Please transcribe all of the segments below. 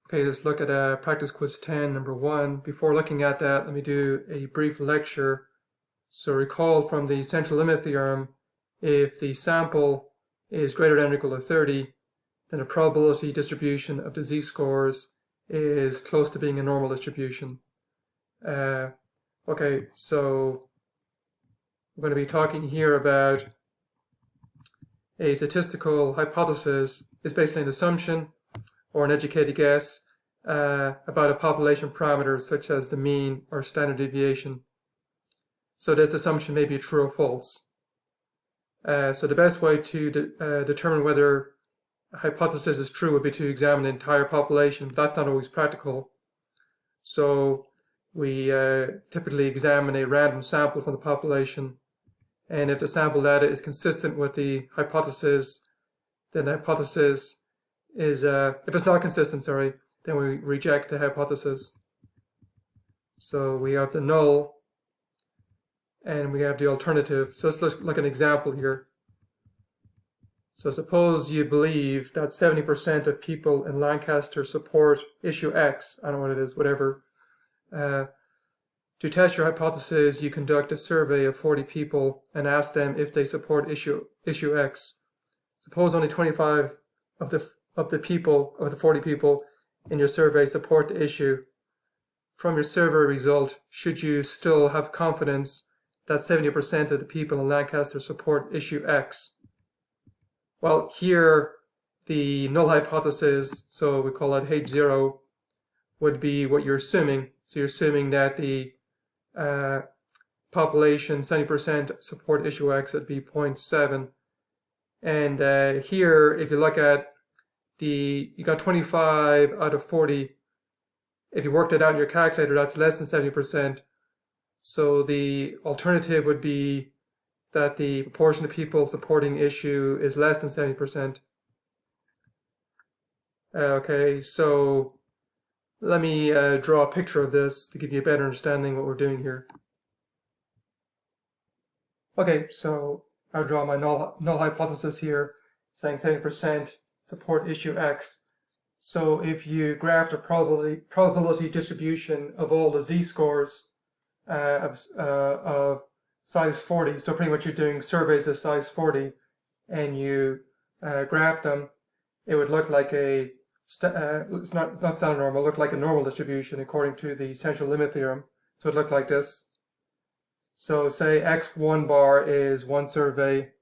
Okay, let's look at practice quiz 10, number 1. Before looking at that, let me do a brief lecture. So recall from the central limit theorem, if the sample is greater than or equal to 30, then the probability distribution of the z-scores is close to being a normal distribution. Okay, so we're going to be talking here about a statistical hypothesis. It's basically an assumption or an educated guess about a population parameter such as the mean or standard deviation. So this assumption may be true or false. So the best way to determine whether a hypothesis is true would be to examine the entire population, but that's not always practical. So we typically examine a random sample from the population, and if the sample data is consistent with the hypothesis, then the hypothesis is, if it's not consistent, then we reject the hypothesis. So we have the null and we have the alternative. So let's look at an example here. So suppose you believe that 70% of people in Lancaster support issue X, I don't know what it is, whatever. To test your hypothesis, you conduct a survey of 40 people and ask them if they support issue X. Suppose only 25 of the 40 people in your survey support the issue. From your survey result, should you still have confidence that 70% of the people in Lancaster support issue X? Well, here the null hypothesis, so we call it H0, would be what you're assuming. So you're assuming that the population 70% support issue X at be 0.7. And here, if you look at you got 25 out of 40. If you worked it out in your calculator, that's less than 70%. So the alternative would be that the proportion of people supporting issue is less than 70%. Okay, so let me draw a picture of this to give you a better understanding of what we're doing here. Okay, so I'll draw my null hypothesis here, saying 70% support issue X. So if you graphed a probability distribution of all the z-scores of size 40, so pretty much you're doing surveys of size 40, and you graph them, it would look like it's not standard normal, it looked like a normal distribution according to the central limit theorem. So it looked like this. So say x1 bar is one survey,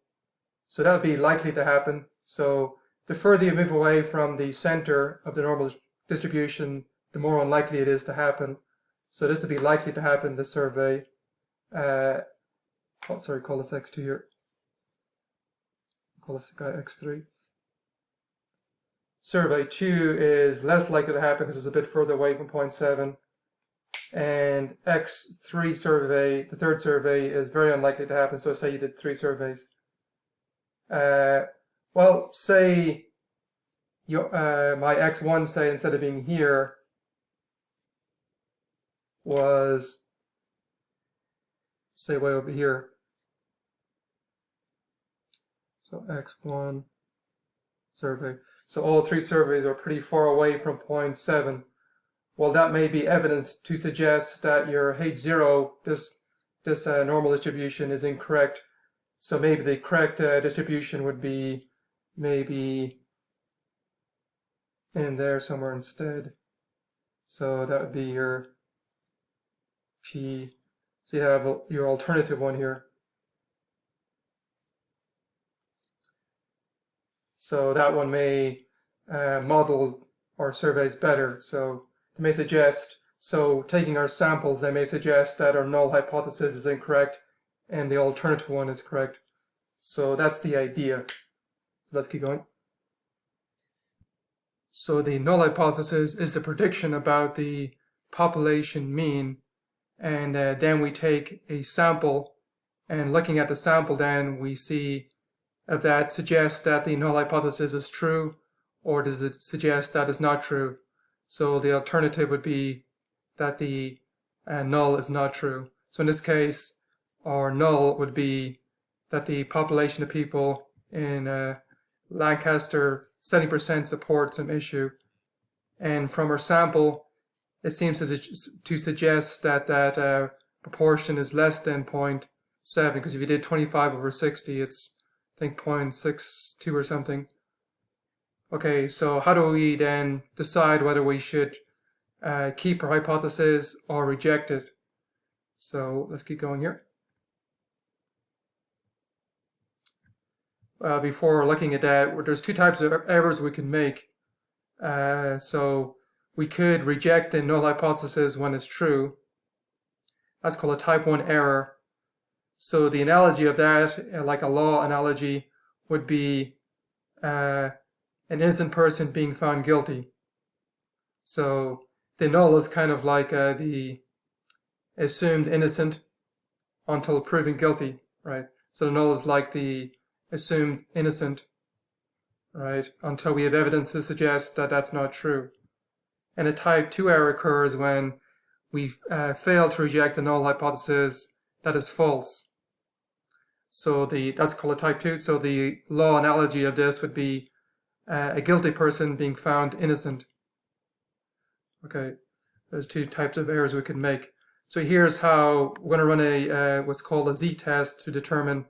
so that would be likely to happen. So the further you move away from the center of the normal distribution, the more unlikely it is to happen. So this would be likely to happen, the survey. Call this x2 here. Call this guy x3. Survey 2 is less likely to happen because it's a bit further away from 0.7. And x3 survey, the third survey, is very unlikely to happen. So say you did 3 surveys. Well, say my x1, say, instead of being here, was, say, way over here. So x1 survey. So all 3 surveys are pretty far away from 0.7. Well, that may be evidence to suggest that your H0, this normal distribution, is incorrect. So maybe the correct distribution would be maybe in there somewhere instead. So that would be your P. So you have your alternative one here. So that one may model our surveys better. So they may suggest, so taking our samples, they may suggest that our null hypothesis is incorrect and the alternative one is correct. So that's the idea. So let's keep going. So the null hypothesis is the prediction about the population mean, and then we take a sample, and looking at the sample then we see if that suggests that the null hypothesis is true, or does it suggest that it's not true. So the alternative would be that the null is not true. So in this case, our null would be that the population of people in Lancaster, 70% support some issue, and from our sample, it seems to suggest that that proportion is less than 0.7, because if you did 25 over 60, it's, I think, 0.62 or something. Okay, so how do we then decide whether we should keep our hypothesis or reject it? So let's keep going here. Before looking at that, there's two types of errors we can make. So we could reject the null hypothesis when it's true. That's called a type 1 error. So the analogy of that, like a law analogy, would be an innocent person being found guilty. So the null is kind of like the assumed innocent until proven guilty, right? So the null is like the assumed innocent, right, until we have evidence to suggest that that's not true. And a type 2 error occurs when we fail to reject the null hypothesis that is false. So that's called a type 2. So the law analogy of this would be a guilty person being found innocent. Okay, there's two types of errors we can make. So here's how we're going to run a what's called a z-test to determine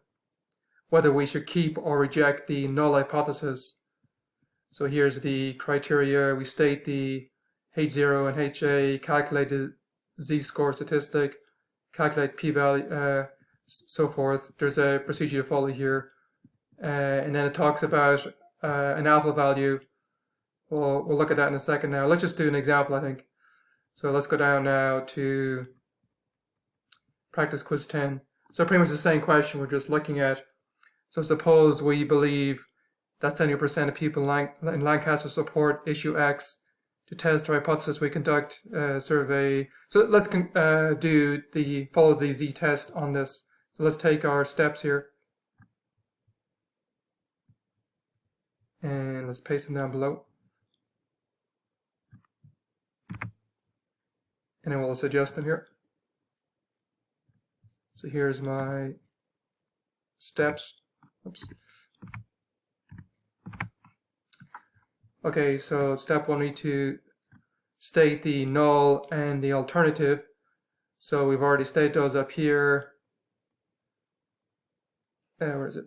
whether we should keep or reject the null hypothesis. So here's the criteria. We state the H0 and HA, calculate the z-score statistic, calculate p-value, so forth. There's a procedure to follow here. And then it talks about an alpha value. We'll look at that in a second now. Let's just do an example, I think. So let's go down now to practice quiz 10. So pretty much the same question we're just looking at. So suppose we believe that 70% of people in Lancaster support issue X. To test our hypothesis, we conduct a survey. So let's follow the z-test on this. So let's take our steps here. And let's paste them down below. And then we'll just adjust them here. So here's my steps. Oops. Okay, so step 1, we need to state the null and the alternative. So we've already stated those up here. Where is it?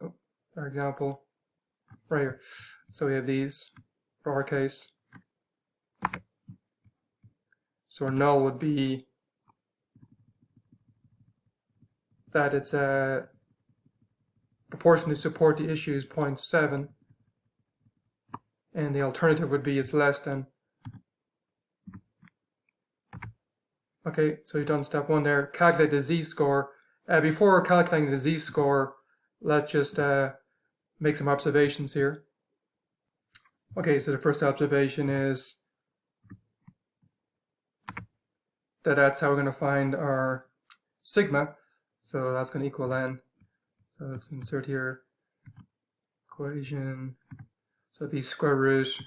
Oh, our example. Right here. So we have these for our case. So our null would be that it's a proportion to support the issue is 0.7. And the alternative would be it's less than. Okay, so you've done step 1 there. Calculate the z-score. Before calculating the z-score, let's just make some observations here. Okay, so the first observation is that's how we're going to find our sigma. So that's going to equal n. So let's insert here equation. So the square root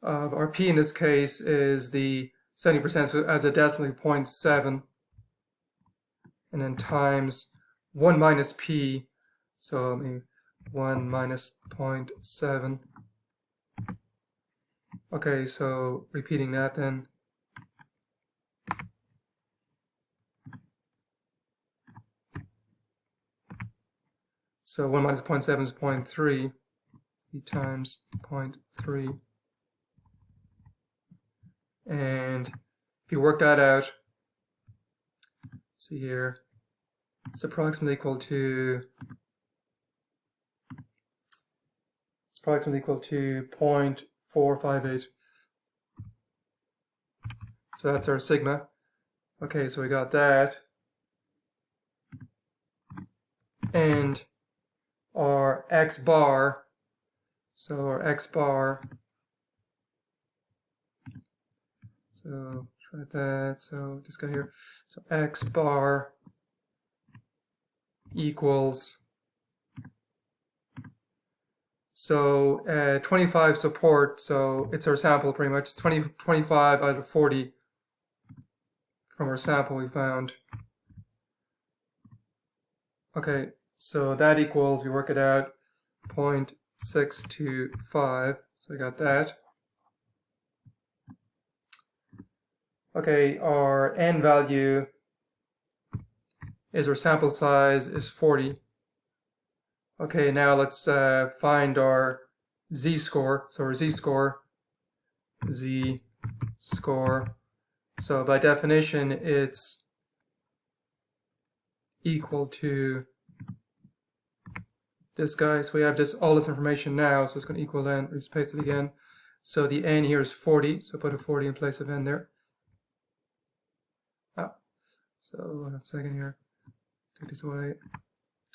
of our p in this case is the 70%, so as a decimal 0.7, and then times 1 minus p, so 1 minus 0.7. Okay, so repeating that then. So 1 minus 0.7 is 0.3, times 0.3. And if you work that out, see here, it's approximately equal to 0.458. So that's our sigma. Okay, so we got that. And our x bar, so our x bar, so try that, so this guy here, so x bar equals, so 25 support, so it's our sample pretty much, 25 out of 40 from our sample we found. Okay, so that equals, we work it out, 0.6 0.625. So I got that. Okay, our n value is our sample size is 40. Okay, now let's find our z-score. So our z-score, so by definition it's equal to this guy. So we have all this information now, so it's going to equal n. Let's paste it again. So the n here is 40, so put a 40 in place of n there. So 1 second here. Take this away. Do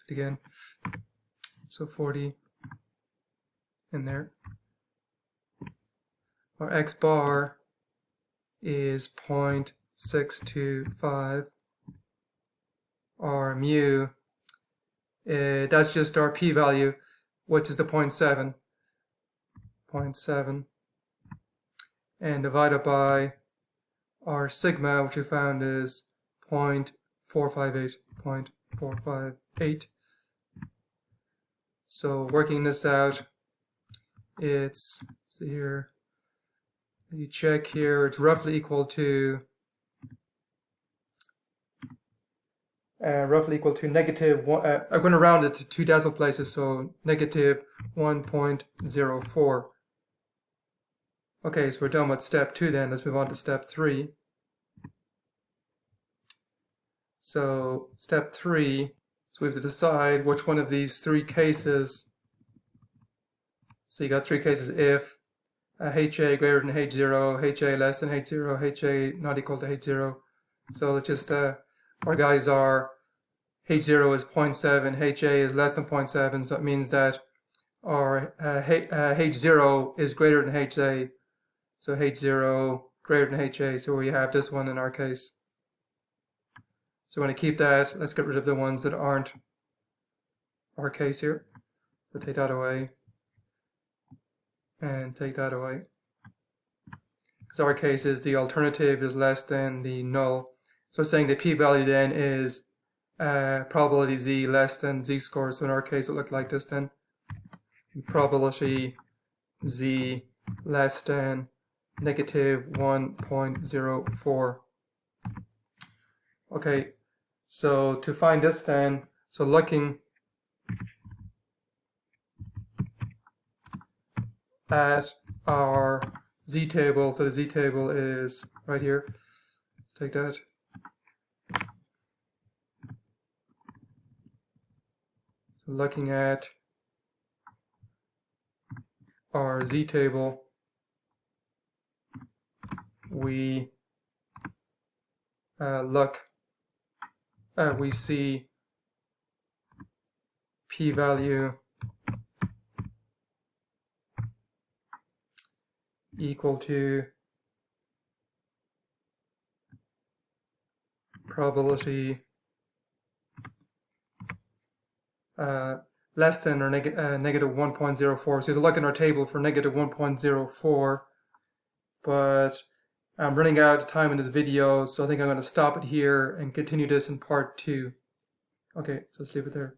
it again. So 40 in there. Our x bar is 0.625. Our mu, that's just our p-value, which is the 0.7. 0.7. And divided by our sigma, which we found is 0.458. 0.458. So working this out, it's, let's see here, you check here, it's roughly equal to negative one. I'm going to round it to 2 decimal places, so negative 1.04. Okay, so we're done with step 2 then. Let's move on to step 3. So step 3, so we have to decide which one of these 3 cases. So you got 3 cases: if HA greater than H0, HA less than H0, HA not equal to H0. So let's just, our guys are H0 is 0.7, HA is less than 0.7, so it means that our H0 is greater than HA. So H0 greater than HA, so we have this one in our case. So we're going to keep that. Let's get rid of the ones that aren't our case here. So take that away. And take that away. Because our case is the alternative is less than the null. So saying the p-value then is probability z less than z-score. So in our case it looked like this then. Probability z less than negative 1.04. Okay, so to find this then, so looking at our z-table, so the z-table is right here. Let's take that. So looking at our z-table, we we see p-value equal to probability less than or negative 1.04. So to look in our table for negative 1.04, but I'm running out of time in this video, so I think I'm going to stop it here and continue this in part 2. Okay, so let's leave it there.